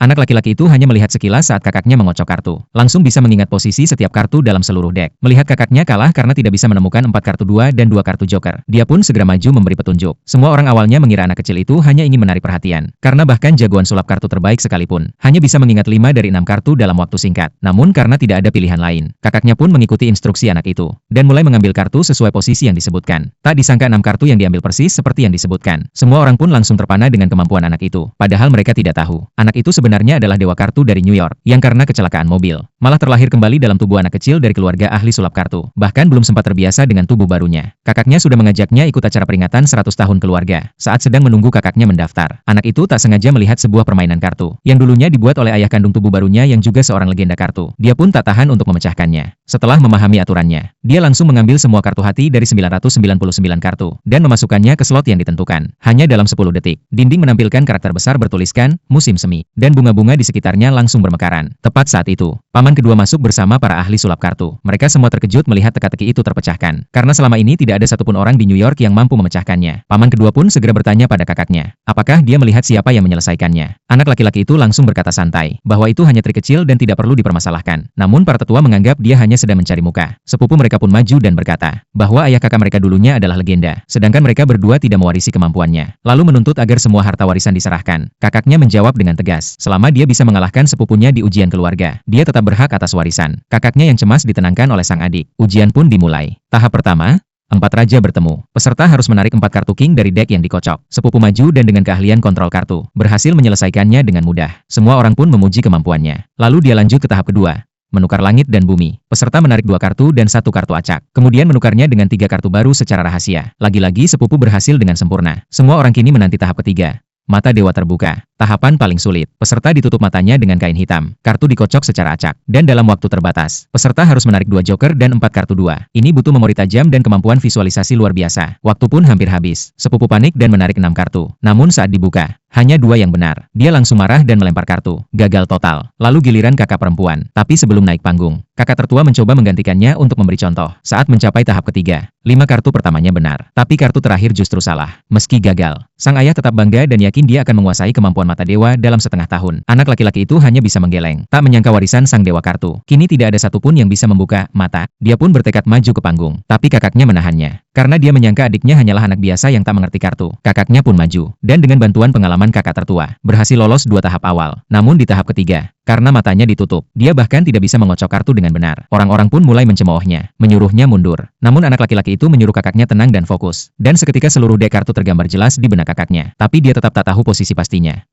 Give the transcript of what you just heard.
Anak laki-laki itu hanya melihat sekilas saat kakaknya mengocok kartu. Langsung bisa mengingat posisi setiap kartu dalam seluruh deck. Melihat kakaknya kalah karena tidak bisa menemukan 4 kartu 2 dan 2 kartu joker. Dia pun segera maju memberi petunjuk. Semua orang awalnya mengira anak kecil itu hanya ingin menarik perhatian. Karena bahkan jagoan sulap kartu terbaik sekalipun, hanya bisa mengingat 5 dari 6 kartu dalam waktu singkat. Namun karena tidak ada pilihan lain, kakaknya pun mengikuti instruksi anak itu. Dan mulai mengambil kartu sesuai posisi yang disebutkan. Tak disangka 6 kartu yang diambil persis seperti yang disebutkan. Semua orang pun langsung terpana dengan kemampuan anak itu. Padahal mereka tidak tahu, anak itu sebenarnya adalah dewa kartu dari New York, yang karena kecelakaan mobil, malah terlahir kembali dalam tubuh anak kecil dari keluarga ahli sulap kartu. Bahkan belum sempat terbiasa dengan tubuh barunya. Kakaknya sudah mengajaknya ikut acara peringatan 100 tahun keluarga. Saat sedang menunggu kakaknya mendaftar, anak itu tak sengaja melihat sebuah permainan kartu, yang dulunya dibuat oleh ayah kandung tubuh barunya yang juga seorang legenda kartu. Dia pun tak tahan untuk memecahkannya. Setelah memahami aturannya, dia langsung mengambil semua kartu hati dari 999 kartu, dan memasukkannya ke slot yang ditentukan. Hanya dalam 10 detik, dinding menampilkan karakter besar bertuliskan, musim semi, dan bunga-bunga di sekitarnya langsung bermekaran. Tepat saat itu, paman kedua masuk bersama para ahli sulap kartu. Mereka semua terkejut melihat teka-teki itu terpecahkan, karena selama ini tidak ada satupun orang di New York yang mampu memecahkannya. Paman kedua pun segera bertanya pada kakaknya, apakah dia melihat siapa yang menyelesaikannya. Anak laki-laki itu langsung berkata santai, bahwa itu hanya trik kecil dan tidak perlu dipermasalahkan. Namun para tetua menganggap dia hanya sedang mencari muka. Sepupu mereka pun maju dan berkata, bahwa ayah kakak mereka dulunya adalah legenda, sedangkan mereka berdua tidak mewarisi kemampuannya. Lalu menuntut agar semua harta warisan diserahkan. Kakaknya menjawab dengan tegas, selama dia bisa mengalahkan sepupunya di ujian keluarga, dia tetap berhak atas warisan. Kakaknya yang cemas ditenangkan oleh sang adik. Ujian pun dimulai. Tahap pertama, 4 raja bertemu. Peserta harus menarik 4 kartu king dari deck yang dikocok. Sepupu maju dan dengan keahlian kontrol kartu, berhasil menyelesaikannya dengan mudah. Semua orang pun memuji kemampuannya. Lalu dia lanjut ke tahap kedua, menukar langit dan bumi. Peserta menarik 2 kartu dan 1 kartu acak. Kemudian menukarnya dengan 3 kartu baru secara rahasia. Lagi-lagi sepupu berhasil dengan sempurna. Semua orang kini menanti tahap ketiga. Mata dewa terbuka. Tahapan paling sulit. Peserta ditutup matanya dengan kain hitam. Kartu dikocok secara acak. Dan dalam waktu terbatas. Peserta harus menarik 2 joker dan 4 kartu 2. Ini butuh memori tajam dan kemampuan visualisasi luar biasa. Waktu pun hampir habis. Sepupu panik dan menarik 6 kartu. Namun saat dibuka, hanya 2 yang benar. Dia langsung marah dan melempar kartu. Gagal total. Lalu giliran kakak perempuan. Tapi sebelum naik panggung, kakak tertua mencoba menggantikannya untuk memberi contoh. Saat mencapai tahap ketiga, 5 kartu pertamanya benar. Tapi kartu terakhir justru salah. Meski gagal, sang ayah tetap bangga dan yakin dia akan menguasai kemampuan mata dewa dalam setengah tahun. Anak laki-laki itu hanya bisa menggeleng. Tak menyangka warisan sang dewa kartu. Kini tidak ada satupun yang bisa membuka mata. Dia pun bertekad maju ke panggung. Tapi kakaknya menahannya. Karena dia menyangka adiknya hanyalah anak biasa yang tak mengerti kartu. Kakaknya pun maju. Dan dengan bantuan pengalaman kakak tertua, berhasil lolos 2 tahap awal. Namun di tahap ketiga, karena matanya ditutup, dia bahkan tidak bisa mengocok kartu dengan benar. Orang-orang pun mulai mencemoohnya, menyuruhnya mundur. Namun anak laki-laki itu menyuruh kakaknya tenang dan fokus. Dan seketika seluruh dek kartu tergambar jelas di benak kakaknya. Tapi dia tetap tak tahu posisi pastinya.